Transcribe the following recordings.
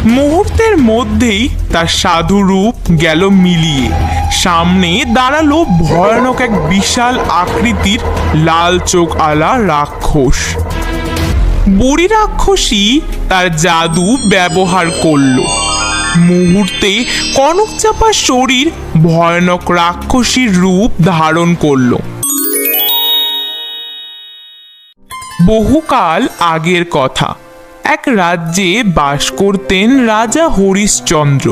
মুহূর্তের মধ্যেই তার সাধু রূপ গেল মিলিয়ে। সামনে দাঁড়ালো ভয়ানক এক বিশাল আকৃতির লাল চোখ আলা রাক্ষস। বুড়ি রাক্ষসী তার জাদু ব্যবহার করলো। মুহূর্তে কনক চাপার শরীর ভয়ানক রাক্ষসীর রূপ ধারণ করলো। বহুকাল আগের কথা, এক রাজ্যে বাস করতেন রাজা হরিশ্চন্দ্র।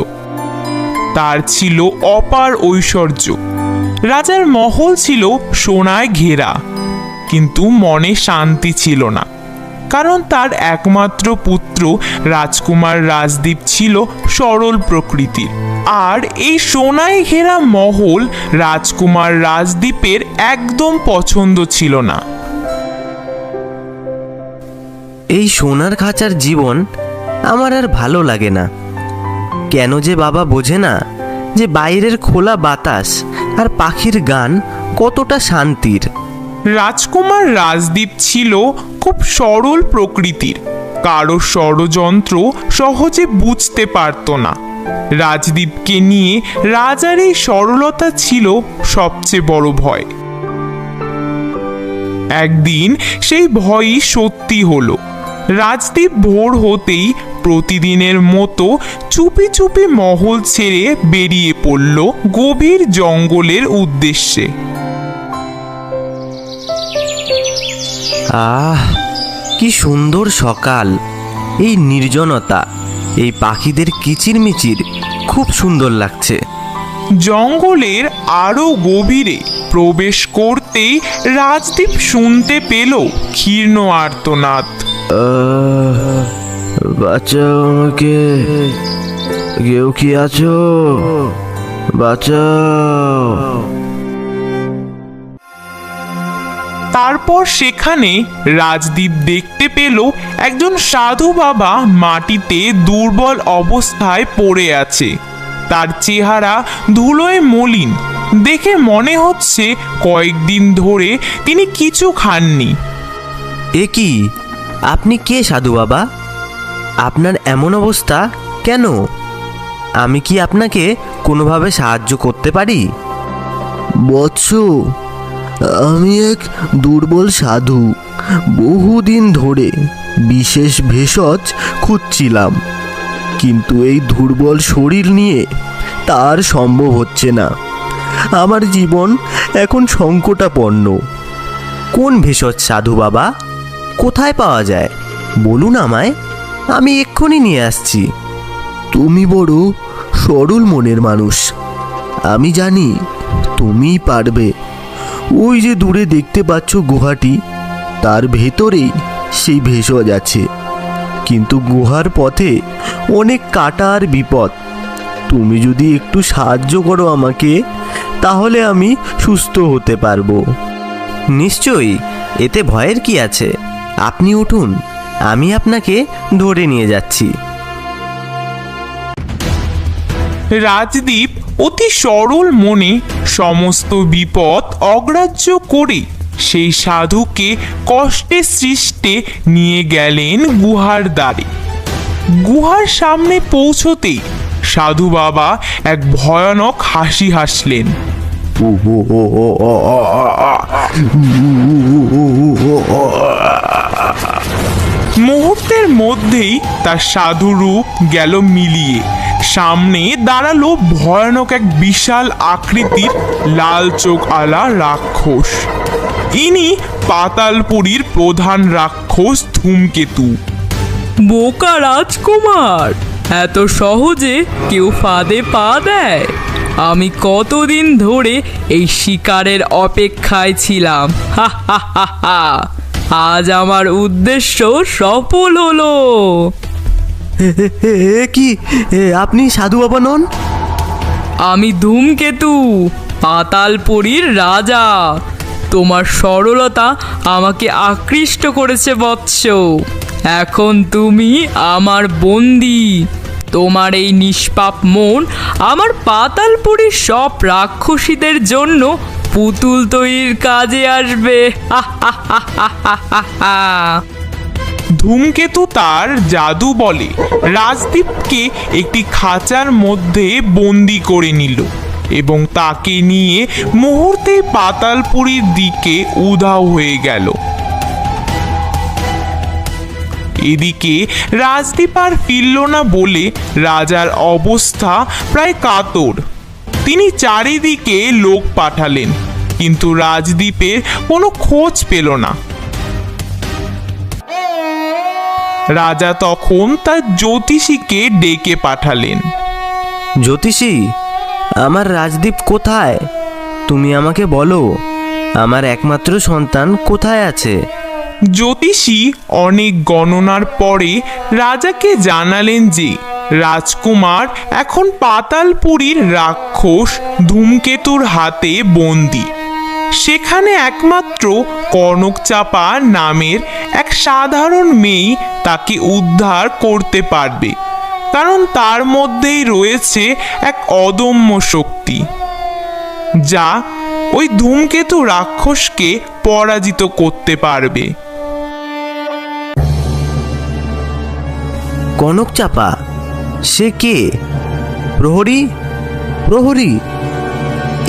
তার ছিল অপার ঐশ্বর্য। রাজার মহল ছিল সোনায় ঘেরা, কিন্তু মনে শান্তি ছিল না, কারণ তার একমাত্র পুত্র রাজকুমার রাজদীপ ছিল সরল প্রকৃতির। আর এই সোনায় ঘেরা মহল রাজকুমার রাজদীপের একদম পছন্দ ছিল না। এই সোনার খাঁচার জীবন আমার আর ভালো লাগে না। কেন যে বাবা বোঝে না যে বাইরের খোলা বাতাস আর পাখির গান কতটা শান্তির। রাজকুমার রাজদীপ ছিল খুব সরল প্রকৃতির, কারো ষড়যন্ত্র সহজে বুঝতে পারত না। রাজদীপকে নিয়ে রাজার এই সরলতা ছিল সবচেয়ে বড় ভয়। একদিন সেই ভয়ই সত্যি হলো। রাজদীপ ভোর হতেই প্রতিদিনের মতো চুপি চুপি মহল ছেড়ে বেরিয়ে পড়ল গভীর জঙ্গলের উদ্দেশ্যে। আহ, কি সুন্দর সকাল! এই নির্জনতা, এই পাখিদের কিচিরমিচির খুব সুন্দর লাগছে। জঙ্গলের আরো গভীরে প্রবেশ করতেই রাজদীপ শুনতে পেল ক্ষীণ আর্তনাদ। বাঁচাও আমাকে, কেউ কি আছো? বাঁচাও! তারপর সেখানে রাজদীপ দেখতে পেল একজন সাধু বাবা মাটিতে দুর্বল অবস্থায় পড়ে আছে। তার চেহারা ধুলোয় মলিন, দেখে মনে হচ্ছে কয়েকদিন ধরে তিনি কিছু খাননি। এ কি, আপনি কে সাধু বাবা? আপনার এমন অবস্থা কেন? আমি কি আপনাকে কোনোভাবে সাহায্য করতে পারি? বৎস, আমি এক দুর্বল সাধু। বহুদিন ধরে বিশেষ ভেষজ খুঁজছিলাম, কিন্তু এই দুর্বল শরীর নিয়ে তার সম্ভব হচ্ছে না। আমার জীবন এখন সংকটাপন্ন। কোন ভেষজ সাধু বাবা? কোথায় পাওয়া যায় বলুন আমায়, আমি এক্ষুনি নিয়ে আসছি। তুমি বড় সরল মনের মানুষ, আমি জানি তুমিই পারবে। ওই যে দূরে দেখতে পাচ্ছ গুহাটি, তার ভেতরেই সেই ভেষজ আছে। কিন্তু গুহার পথে অনেক কাঁটা আর বিপদ। তুমি যদি একটু সাহায্য করো আমাকে, তাহলে আমি সুস্থ হতে পারবো। নিশ্চয়ই, এতে ভয়ের কি আছে? আপনি উঠুন, আমি আপনাকে ধরে নিয়ে যাচ্ছি। রাজদীপ অতি সরল মনে সমস্ত বিপদ অগ্রাহ্য করে সেই সাধুকে কষ্টে সৃষ্টে নিয়ে গেলেন গুহার দ্বারে। গুহার সামনে পৌঁছতেই সাধু বাবা এক ভয়ানক হাসি হাসলেন। মুহূর্তের মধ্যেই তার সাধু রূপ গেল মিলিয়ে। সামনে দাঁড়ালো ভয়ানক এক বিশাল আকৃতির লাল চোখ আলা রাক্ষস। ইনি পাতালপুরীর প্রধান রাক্ষস ধূমকেতু। বোকা রাজকুমার, এত সহজে কেউ ফাঁদে পা দেয়? আমি কতদিন ধরে এই শিকারের অপেক্ষায় ছিলাম। হা হা হা হা, আজ আমার উদ্দেশ্য সফল হলো। কি আপনি সাধু বাবা নন? আমি ধূমকেতু, পাতালপুরীর রাজা। তোমার সরলতা আমাকে আকৃষ্ট করেছে বৎস। এখন তুমি আমার বন্দী। তোমার এই নিষ্পাপ মন আমার পাতালপুরীর সব রাক্ষসীদের জন্য পুতুল তৈরির কাজে আসবে। হা হা হা হা হা হা। ধূমকেতু তার জাদু বলে রাজদীপকে একটি খাঁচার মধ্যে বন্দি করে নিল এবং তাকে নিয়ে মুহূর্তে পাতালপুরীর দিকে উধাও হয়ে গেল। এদিকে রাজদীপ আর ফিরল না বলে রাজার অবস্থা প্রায় কাতর। তিনি চারিদিকে লোক পাঠালেন, কিন্তু রাজদীপের কোনো খোঁজ পেল না। রাজা তখন তার জ্যোতিষীকে ডেকে পাঠালেন। জ্যোতিষী, আমার রাজদীপ কোথায়? তুমি আমাকে বলো, আমার একমাত্র সন্তান কোথায় আছে? জ্যোতিষী অনেক গণনার পরে রাজাকে জানালেন যে রাজকুমার এখন পাতালপুরীর রাক্ষস ধূমকেতুর হাতে বন্দী। সেখানে একমাত্র কনকচাপা নামের এক সাধারণ মেয়ে তাকে উদ্ধার করতে পারবে, কারণ তার মধ্যেই রয়েছে এক অদম্য শক্তি যা ওই ধূমকেতু রাক্ষসকে পরাজিত করতে পারবে। কনকচাপা? সে কে? প্রহরী, প্রহরী,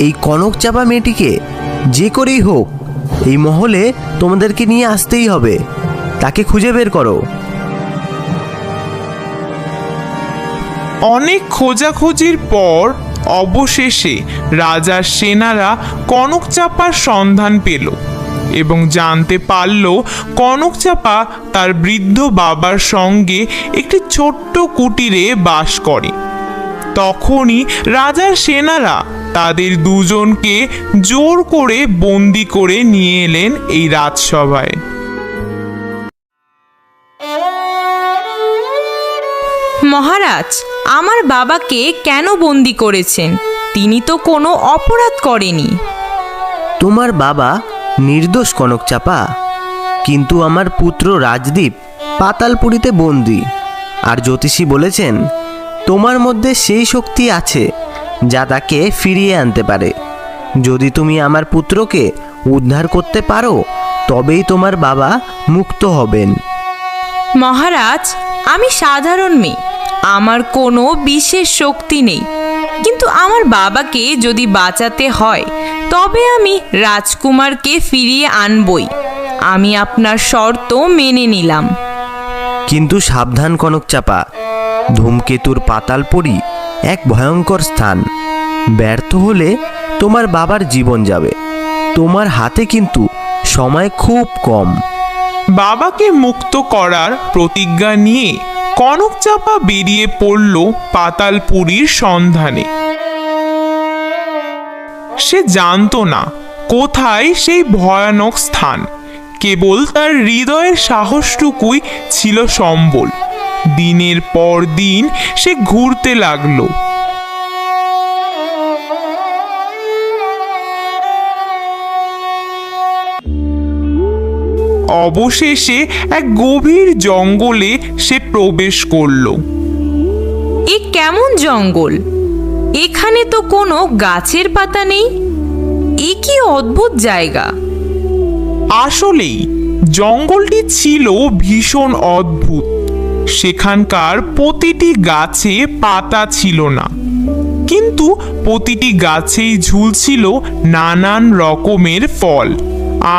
এই কনকচাপা মেয়েটিকে যে করেই হোক এই মহলে তোমাদেরকে নিয়ে আসতেই হবে। তাকে খুঁজে বের করো। অনেক খোঁজাখুঁজির পর অবশেষে রাজার সেনারা কনকচাপার সন্ধান পেল এবং জানতে পারল কনকচাপা তার বৃদ্ধ বাবার সঙ্গে একটি ছোট্ট কুটিরে বাস করে। তখনই রাজার সেনারা তাদের দুজনকে জোর করে বন্দি করে নিয়ে এলেন এই রাজসভায়। মহারাজ, আমার বাবাকে কেন বন্দি করেছেন? তিনি তো কোনো অপরাধ করেনি। তোমার বাবা নির্দোষ কনকচাপা, কিন্তু আমার পুত্র রাজদীপ পাতালপুরীতে বন্দী। আর জ্যোতিষী বলেছেন তোমার মধ্যে সেই শক্তি আছে যা তাকে ফিরিয়ে আনতে পারে। যদি তুমি আমার পুত্রকে উদ্ধার করতে পারো তবেই তোমার বাবা মুক্ত হবেন। মহারাজ, আমি সাধারণ মেয়ে, আমার কোনো বিশেষ শক্তি নেই, কিন্তু আমার বাবাকে যদি বাঁচাতে হয় তবে আমি রাজকুমারকে ফিরিয়ে আনবই। আমি আপনার শর্ত মেনে নিলাম। কিন্তু সাবধান কনকচাপা, ধূমকেতুর পাতালপুরী এক ভয়ঙ্কর স্থান। ব্যর্থ হলে তোমার বাবার জীবন যাবে। তোমার হাতে কিন্তু সময় খুব কম। বাবাকে মুক্ত করার প্রতিজ্ঞা নিয়ে কনকচাপা বেরিয়ে পড়ল পাতালপুরীর সন্ধানে। সে জানতো না কোথায় সেই ভয়ানক স্থান, কেবল তার হৃদয়ের সাহসটুকুই ছিল সম্বল। দিনের পর দিন সে ঘুরতে লাগলো। অবশেষে এক গভীর জঙ্গলে সে প্রবেশ করলো। এ কেমন জঙ্গল? এখানে তো কোনো গাছের পাতা নেই। এ কি অদ্ভুত জায়গা! আসলেই জঙ্গলটি ছিল ভীষণ অদ্ভুত। সেখানকার প্রতিটি গাছে পাতা ছিল না, কিন্তু প্রতিটি গাছেই ঝুলছিল নানান রকমের ফল।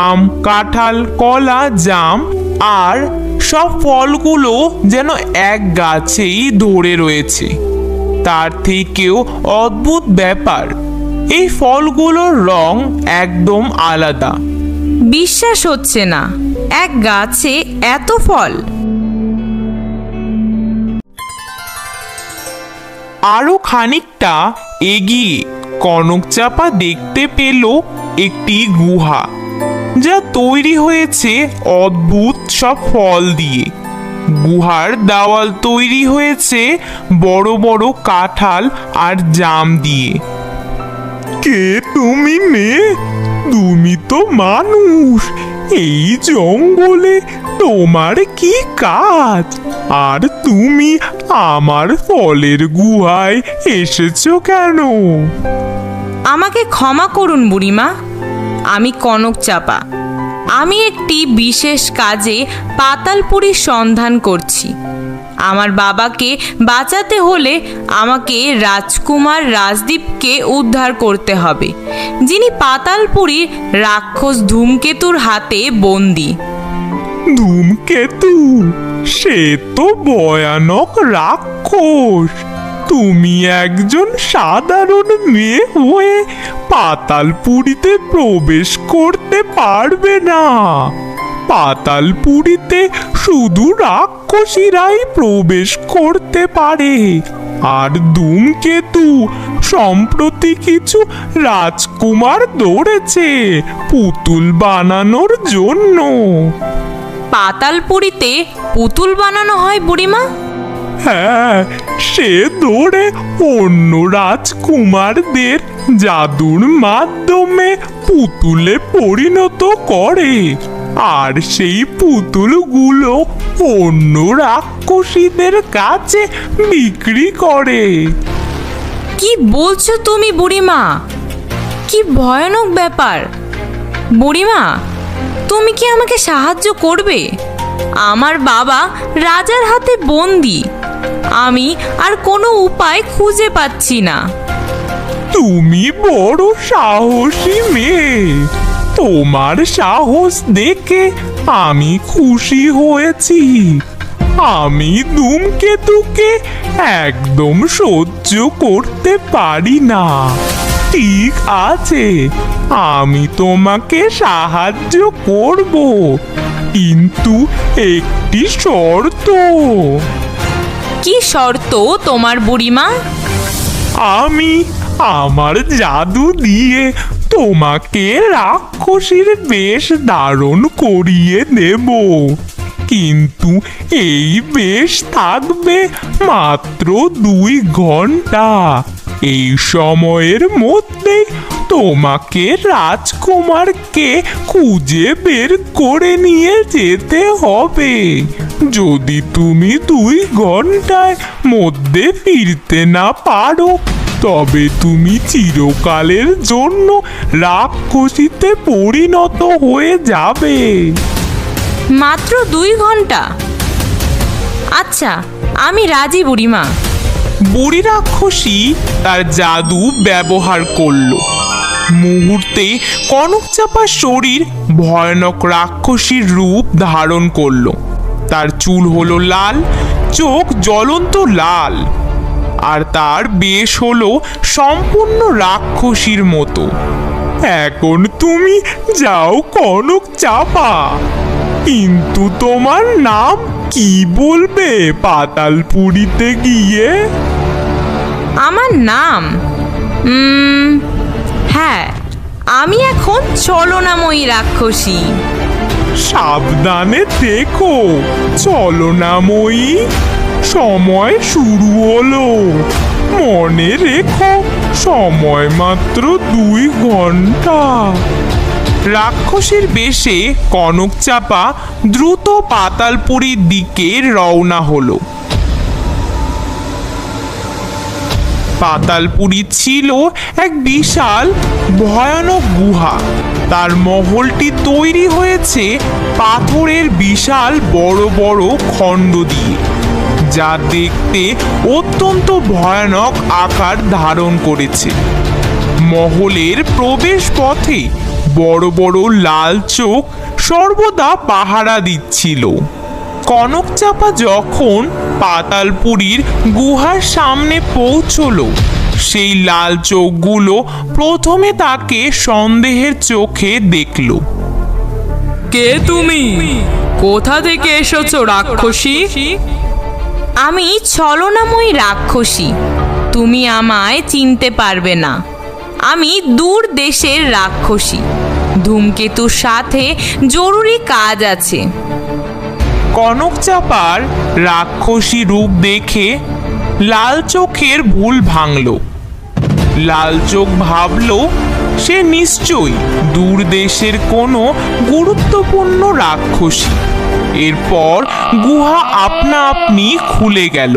আম, কাঁঠাল, কলা, জাম, আর সব ফলগুলো যেন এক গাছেই ধরে রয়েছে। তার থেকেও অদ্ভুত ব্যাপার, এই ফলগুলোর রং একদম আলাদা। বিশ্বাস হচ্ছে না, এক গাছে এত ফল! আরো খানিকটা এগিয়ে কনকচাপা দেখতে পেল একটি গুহা, যা তৈরি হয়েছে অদ্ভুত সব ফল দিয়ে। গুহার দেওয়াল তৈরি হয়েছে বড় বড় কাঁঠাল আর জাম দিয়ে। কে তুমি মেয়ে? তুমি তো মানুষ। এই জঙ্গলে তোমার কি কাজ? আর তুমি আমার ফলের গুহায় এসেছো কেন? আমাকে ক্ষমা করুন বুড়িমা, আমি কনকচাপা। আমি একটি বিশেষ কাজে পাতালপুরীর সন্ধান করছি। আমার বাবাকে বাঁচাতে হলে আমাকে রাজকুমার রাজদীপকে উদ্ধার করতে হবে, যিনি পাতালপুরীর রাক্ষস ধূমকেতুর হাতে বন্দী। ধূমকেতু? সে তো ভয়ানক রাক্ষস। তুমি একজন সাধারণ মেয়ে হয়ে পাতালপুরীতে প্রবেশ করতে পারবে না। পাতালপুরীতে শুধু রাক্ষসীরাই প্রবেশ করতে পারে। আর ধূমকেতু সম্প্রতি কিছু রাজকুমার ধরেছে পুতুল বানানোর জন্য। পাতালপুরীতে পুতুল বানানো হয় বুড়িমা? হ্যাঁ, সে ধরে অন্য রাজকুমারদের জাদুর মাধ্যমে পুতুলে পরিণত করে, আর সেই পুতুলগুলো অন্য রাক্ষসীদের কাছে বিক্রি করে। কি বলছো তুমি বুড়িমা? কি ভয়ানক ব্যাপার! বুড়িমা, তুমি কি আমাকে সাহায্য করবে? আমার বাবা রাজার হাতে বন্দি। আমি আর কোনো উপায় খুঁজে পাচ্ছি না। তুমি বড় সাহসী মেয়ে। তোমার সাহস দেখে আমি খুশি হয়েছি। আমি ধূমকেতুকে একদম সহ্য করতে পারি না। ঠিক আছে, আমি তোমাকে সাহায্য করব, কিন্তু একটি শর্ত। কি শর্ত তোমার বুড়িমা? আমি আমার জাদু দিয়ে তোমাকে রাক্ষসীর বেশ ধারণ করিয়ে দেব, কিন্তু এই বেশ থাকবে মাত্র 2 ঘন্টা। এই সময়ের মধ্যে তোমাকে রাজকুমারকে খুঁজে বের করে নিয়ে যেতে হবে। যদি তুমি 2 ঘন্টার মধ্যে ফিরতে না পারো, তবে তুমি চিরকালের জন্য রাক্ষসীতে পরিণত হয়ে যাবে। মাত্র 2 ঘন্টা? আচ্ছা, আমি রাজি বুড়িমা। বুড়ি রাক্ষসী তার জাদু ব্যবহার করলো। মুহূর্তে কনকচাপার শরীর ভয়ানক রাক্ষসীর রূপ ধারণ করলো। তার চুল হলো লাল, চোখ জ্বলন্ত লাল, আর তার বেশ হলো সম্পূর্ণ রাক্ষসীর মতো। এখন তুমি যাও কনকচাপা, কিন্তু তোমার নাম কি বলবে পাতালপুরীতে গিয়ে? আমার নাম হ্যাঁ, আমি এখন ছলনাময়ী রাক্ষসী। সাবধানে দেখো ছলনাময়ী, সময় শুরু হলো। মনে রেখো, সময় মাত্র 2 ঘন্টা। রাক্ষসীর বেশে কনকচাপা দ্রুত পাতালপুরীর দিকে রওনা হলো। পাতালপুরী ছিল এক বিশাল ভয়ানক গুহা। তার মহলটি তৈরি হয়েছে পাথরের বিশাল বড় বড় খণ্ড দিয়ে, যা দেখতে অত্যন্ত ভয়ানক আকার ধারণ করেছে। মহলের প্রবেশ পথে বড় বড় লাল চোখ সর্বদা পাহারা দিচ্ছিল। কনকচাপা যখন পাতালপুরীর গুহার সামনে পৌঁছলো, সেই লাল চোখগুলো প্রথমে তাকে সন্দেহের চোখে দেখলো। কে তুমি? কোথা থেকে এসেছো রাক্ষসী? আমি ছলনাময়ী রাক্ষসী। তুমি আমায় চিনতে পারবে না। আমি দূর দেশের রাক্ষসী। ধূমকেতুর সাথে জরুরি কাজ আছে। কনকচাপার রাক্ষসী রূপ দেখে লাল চোখের ভুল ভাঙল। লাল চোখ ভাবল সে নিশ্চয়ই দূর দেশের কোনো গুরুত্বপূর্ণ রাক্ষসী। এরপর গুহা আপনা আপনি খুলে গেল।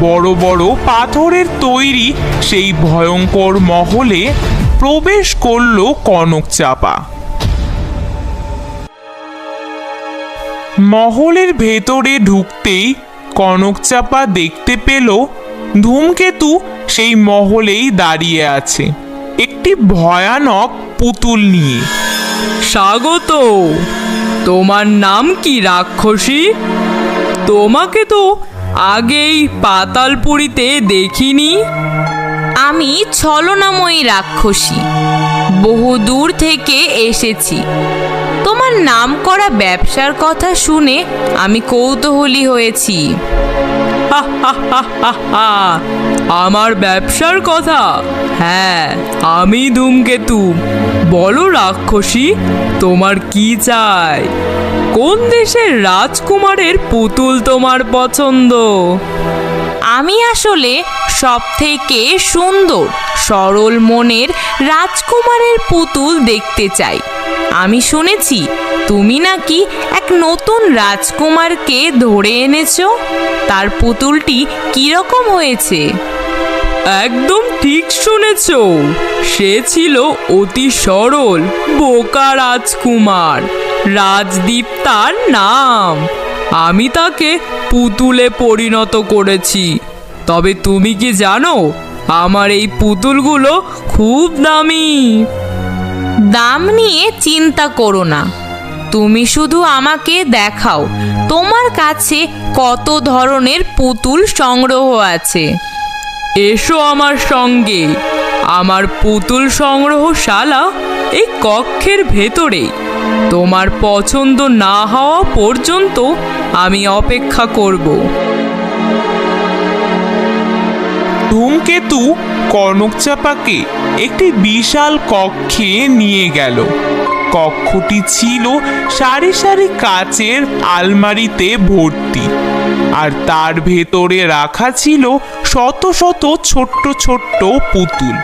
বড় বড় পাথরের তৈরি সেই ভয়ঙ্কর মহলে প্রবেশ করল কনকচাপা। মহলের ভেতরে ঢুকতেই কনকচাপা দেখতে পেল ধূমকেতু সেই মহলেই দাঁড়িয়ে আছে একটি ভয়ানক পুতুল নিয়ে। স্বাগত। তোমার নাম কি রাক্ষসী? তোমাকে তো আগেই পাতালপুরীতে দেখিনি। আমি ছলনাময়ী রাক্ষসী, বহু দূর থেকে এসেছি। তোমার নাম করা ব্যবসার কথা শুনে আমি কৌতূহলী হয়েছি। আমার ব্যবসার কথা? হ্যাঁ, আমি ধূমকেতু। বলো রাক্ষসী, তোমার কি চাই? কোন দেশের রাজকুমারের পুতুল তোমার পছন্দ? আমি আসলে সব থেকে সুন্দর সরল মনের রাজকুমারের পুতুল দেখতে চাই। আমি শুনেছি তুমি নাকি এক নতুন রাজকুমারকে ধরে এনেছো। তার পুতুলটি কিরকম হয়েছে? একদম ঠিক শুনেছ। সে ছিল অতি সরল বোকা রাজকুমার। রাজদীপ তার নাম। আমি তাকে পুতুলে পরিণত করেছি। তবে তুমি কি জানো, আমার এই পুতুলগুলো খুব দামি। দাম নিয়ে চিন্তা করো না, তুমি শুধু আমাকে দেখাও তোমার কাছে কত ধরনের পুতুল সংগ্রহ আছে। এসো আমার সঙ্গে। আমার পুতুল সংগ্রহশালা এই কক্ষের ভেতরে। তোমার পছন্দ না হওয়া পর্যন্ত আমি অপেক্ষা করব। ধূমকেতু কনকচাপাকে একটি বিশাল কক্ষে নিয়ে গেল। কক্ষটি ছিল সারি সারি কাচের আলমারিতে ভর্তি, আর তার ভেতরে রাখা ছিল শত শত ছোট্ট ছোট্ট পুতুল।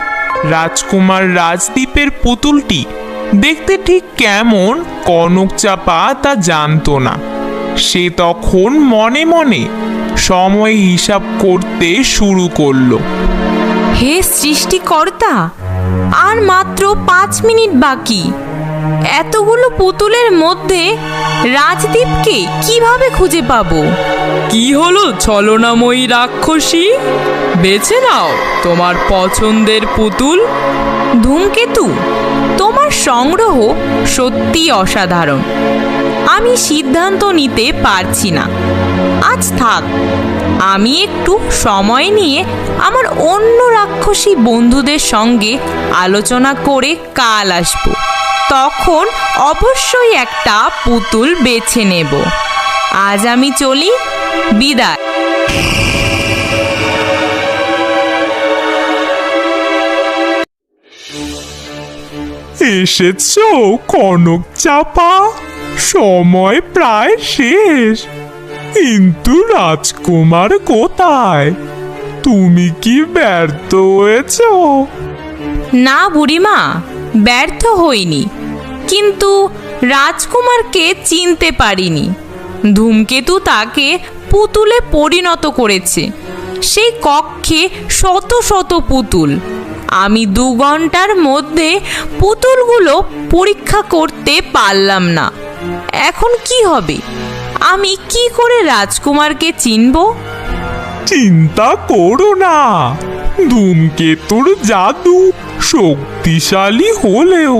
রাজকুমার রাজদীপের পুতুলটি দেখতে ঠিক কেমন কনকচাপা তা জানতো না। সে তখন মনে মনে সময় হিসাব করতে শুরু করলো। হে সৃষ্টিকর্তা, আর মাত্র 5 মিনিট বাকি। এতগুলো পুতুলের মধ্যে রাজদীপকে কিভাবে খুঁজে পাবো? কি হলো ছলনাময়ী রাক্ষসী? বেছে নাও তোমার পছন্দের পুতুল। ধূমকেতু, তোমার সংগ্রহ সত্যি অসাধারণ। আমি সিদ্ধান্ত নিতে পারছি না। আজ থাক, আমি একটু সময় নিয়ে আমার অন্য রাক্ষসী বন্ধুদের সঙ্গে আলোচনা করে কাল আসব। তখন অবশ্যই একটা পুতুল বেছে নেব। আজ আমি চলি, বিদায়। এসেছো কনকচাপা, সময় প্রায় শেষ। কিন্তু রাজকুমার কোথায়? তুমি কি ব্যর্থ হয়েছো? না বুড়িমা, ব্যর্থ হইনি, কিন্তু রাজকুমারকে চিনতে পারিনি। ধূমকেতু তাকে পুতুলে পরিণত করেছে। সেই কক্ষে শত শত পুতুল। আমি 2 ঘন্টার মধ্যে পুতুলগুলো পরীক্ষা করতে পারলাম না। এখন কি হবে? আমি কি করে রাজকুমারকে চিনব? চিন্তা করো না, ধূমকেতুর জাদু শক্তিশালী হলেও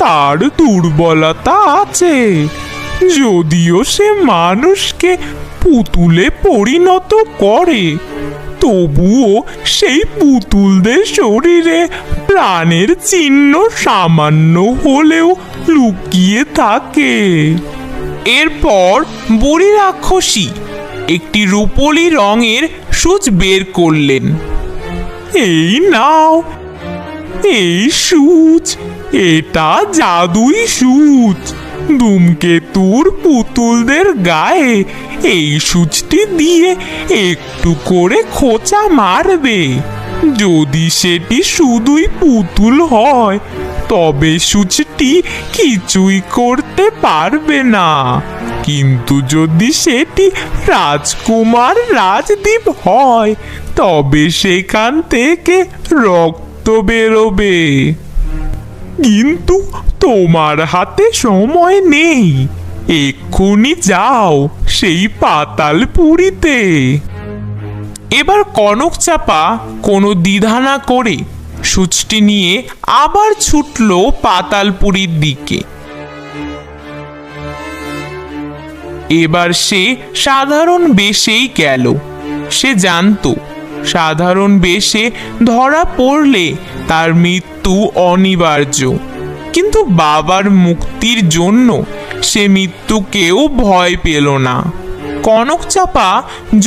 তার দুর্বলতা আছে। যদিও সে মানুষকে পুতুলে পরিণত করে, তবুও সেই পুতুলদের শরীরে প্রাণের চিহ্ন সামান্য হলেও লুকিয়ে থাকে। এরপর বুড়ি রাক্ষসী একটি রূপোলি রঙের সূচ বের করলেন। এই নাও, এই সূচ, এটা জাদুই সূচ। ধূমকেতুর পুতুলদের গায়ে এই সূচটি দিয়ে একটু করে খোঁচা মারবে। যদি সেটি শুধুই পুতুল হয়, তবে সূচটি কিছুই করতে পারবে না। কিন্তু যদি সেটি রাজকুমার রাজদীপ হয়, তবে সেখান থেকে রক্ত বেরোবে। কিন্তু তোমার হাতে সময় নেই। এক্ষুনি যাও সেই পাতালপুরীতে। এবার কনক চাপা কোনো দ্বিধা না করে সূচটি নিয়ে আবার ছুটল পাতালপুরীর দিকে। এবার সে সাধারণ বেশেই গেল। সে জানতো সাধারণ বেশে ধরা পড়লে তার মৃত্যু অনিবার্য, কিন্তু বাবার মুক্তির জন্য সে মৃত্যুকেও ভয় পেল না। কনক চাপা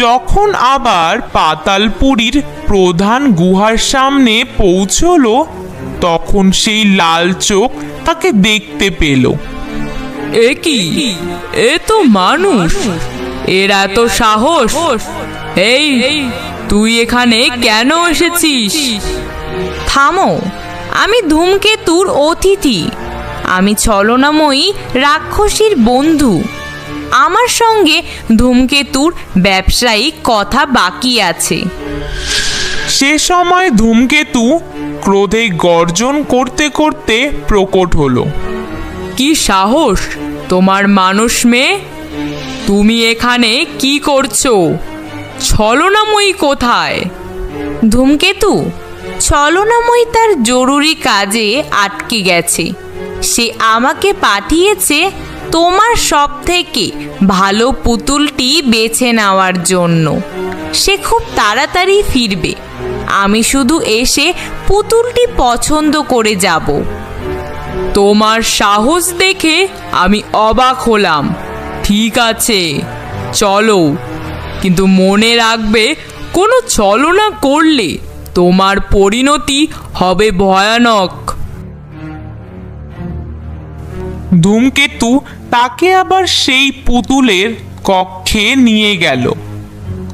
যখন আবার পাতালপুরীর প্রধান গুহার সামনে পৌঁছলো, তখন সেই লাল চোখ তাকে দেখতে পেল। এ কি? এ তো মানুষ, এর এত সাহস! এই, তুই এখানে কেন এসেছিস? থামো, আমি ধূমকেতুর অতিথি। আমি ছলনাময়ী রাক্ষসীর বন্ধু। আমার সঙ্গে ধূমকেতুর ব্যবসায়িক কথা বাকি আছে। সে সময় ধূমকেতু ক্রোধে গর্জন করতে করতে প্রকট হলো। কি সাহস তোমার মানুষ মেয়ে! তুমি এখানে কি করছো? ছলনাময়ী কোথায়? ধূমকেতু, ছলনাময়ী তার জরুরি কাজে আটকে গেছে। সে আমাকে পাঠিয়েছে তোমার সব থেকে ভালো পুতুলটি বেছে নেওয়ার জন্য। সে খুব তাড়াতাড়ি ফিরবে। আমি শুধু এসে পুতুলটি পছন্দ করে যাব। তোমার সাহস দেখে আমি অবাক হলাম। ঠিক আছে, চলো, কিন্তু মনে রাখবে কোনো ছলনা করলে তোমার পরিণতি হবে ভয়ানক। ধূমকেতু তাকে আবার সেই পুতুলের কক্ষে নিয়ে গেল।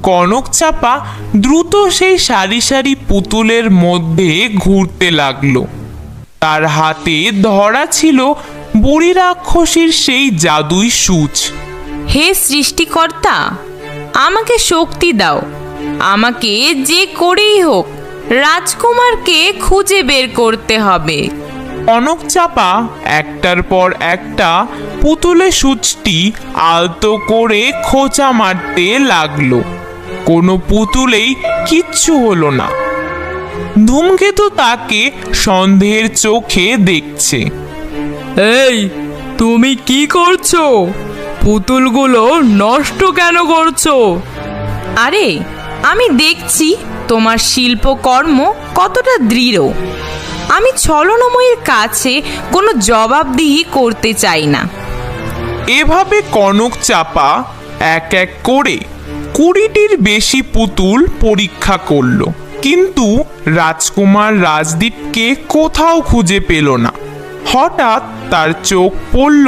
কনক চাপা দ্রুত সেই সারি সারি পুতুলের মধ্যে ঘুরতে লাগলো। তার হাতে ধরা ছিল বুড়ি রাক্ষসীর সেই জাদুই সূচ। হে সৃষ্টিকর্তা, আমাকে শক্তি দাও। আমাকে যে করেই হোক রাজকুমারকে খুঁজে বের করতে হবে। কনক চাপা একটার পর একটা পুতুলের সূচটি আলতো করে খোঁচা মারতে লাগলো। কোনো পুতুলেই কিচ্ছু হলো না। ধূমকেতু তাকে সন্দেহের চোখে দেখছে। এই, তুমি কি করছো? পুতুলগুলো নষ্ট কেন করছো? আরে, আমি দেখছি তোমার শিল্পকর্ম কতটা দৃঢ়। আমি ছলনাময়ীর কাছে কোনো জবাবদিহি করতে চাই না। এভাবে কনক চাপা এক এক করে 20টির বেশি পুতুল পরীক্ষা করলো, কিন্তু রাজকুমার রাজদীপকে কোথাও খুঁজে পেল না। হঠাৎ তার চোখ পড়ল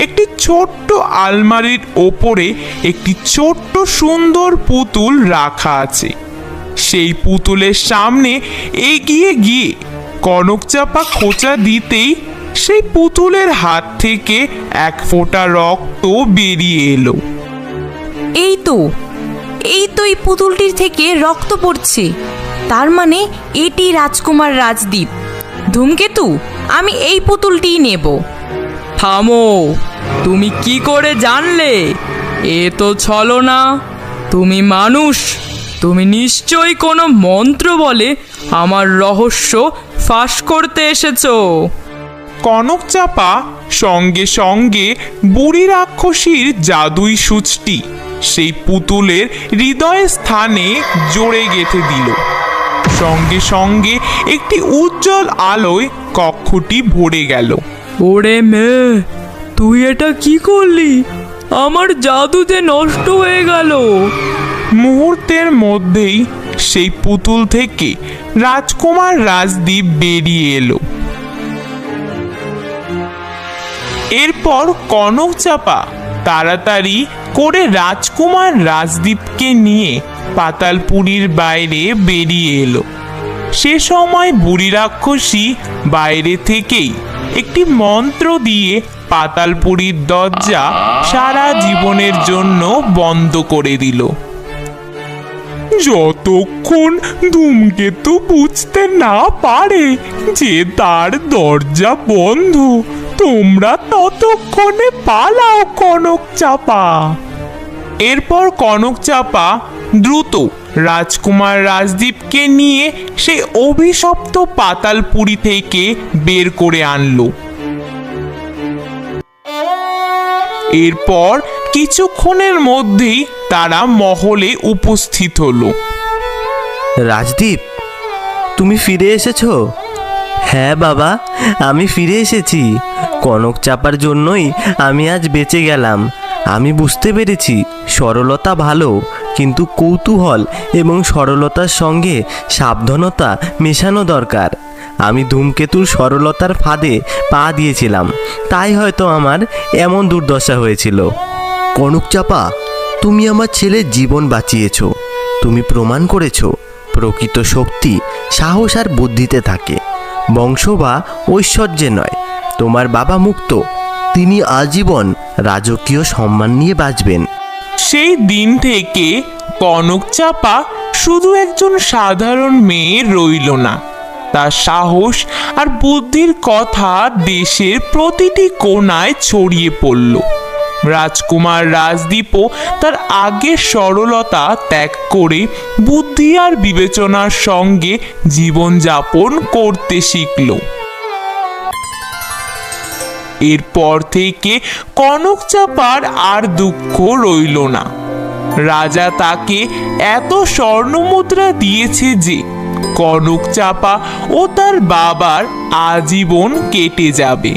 একটি ছোট্ট আলমারির ওপরে একটি ছোট্ট সুন্দর পুতুল রাখা আছে। সেই পুতুলের সামনে এগিয়ে গিয়ে কনক চাপা খোঁচা দিতেই সেই পুতুলের হাত থেকে এক ফোঁটা রক্ত বেরিয়ে এলো। এই তো এই পুতুলটির থেকে রক্ত পড়ছে। তার মানে এটি রাজকুমার রাজদীপ। ধূমকেতু, আমি এই পুতুলটিই নেব। থামো, তুমি কি করে জানলে? এ তো ছলনা। তুমি মানুষ, তুমি নিশ্চয়ই কোনো মন্ত্র বলে আমার রহস্য ফাঁস করতে এসেছো। কনক চাপা সঙ্গে সঙ্গে বুড়ি রাক্ষসীর জাদুই সূচটি সেই পুতুলের হৃদয় স্থানে জোরে গেঁথে দিল। সঙ্গে সঙ্গে একটি উজ্জ্বল আলোয় কক্ষটি ভরে গেল। ওরে মেয়ে, তুই এটা কি করলি? আমার জাদু যে নষ্ট হয়ে গেল। মুহূর্তের মধ্যেই সেই পুতুল থেকে রাজকুমার রাজদীপ বেরিয়ে এলো। এরপর কনক চাপা তাড়াতাড়ি করে রাজকুমার রাজদীপকে নিয়ে পাতালপুরীর বাইরে বেরিয়ে এলো। সে সময় বুড়ি রাক্ষসী বাইরে থেকেই একটি মন্ত্র দিয়ে পাতালপুরীর দরজা সারা জীবনের জন্য বন্ধ করে দিল। যতক্ষণ ধূমকেতু বুঝতে না পারে যে তার দরজা বন্ধ, তোমরা ততক্ষণে পালাও কনক চাপা। এরপর কনক চাপা দ্রুত রাজকুমার রাজদীপকে নিয়ে সেই অভিশপ্ত পাতালপুরী থেকে বের করে আনলো। এরপর কিছুক্ষণের মধ্যেই তারা মহলে উপস্থিত হলো। রাজদীপ, তুমি ফিরে এসেছো? হ্যাঁ বাবা, আমি ফিরে এসেছি। কনক চাপার জন্যই আমি আজ বেঁচে গেলাম। আমি বুঝতে পেরেছি সরলতা ভালো, কিন্তু কৌতূহল এবং সরলতার সঙ্গে সাবধানতা মেশানো দরকার। আমি ধূমকেতুর সরলতার ফাঁদে পা দিয়েছিলাম, তাই হয়তো আমার এমন দুর্দশা হয়েছিল। কনক চাপা, তুমি আমার ছেলের জীবন বাঁচিয়েছো। তুমি প্রমাণ করেছো প্রকৃত শক্তি সাহস আর বুদ্ধিতে থাকে, বংশ বা ঐশ্বর্যে নয়। তোমার বাবা মুক্ত, তিনি আজীবন রাজকীয় সম্মান নিয়ে বাঁচবেন। সেই দিন থেকে কনক চাপা শুধু একজন সাধারণ মেয়ে রইল না, তার সাহস আর বুদ্ধির কথা দেশের প্রতিটি কোণায় ছড়িয়ে পড়ল। রাজকুমার রাজদীপও তার আগের সরলতা ত্যাগ করে বুদ্ধি আর বিবেচনার সঙ্গে জীবনযাপন করতে শিখল। এরপর থেকে কনক চাপার আর দুঃখ রইল না। রাজা তাকে এত স্বর্ণমুদ্রা দিয়েছে যে কনক চাপা ও তার বাবার আজীবন কেটে যাবে।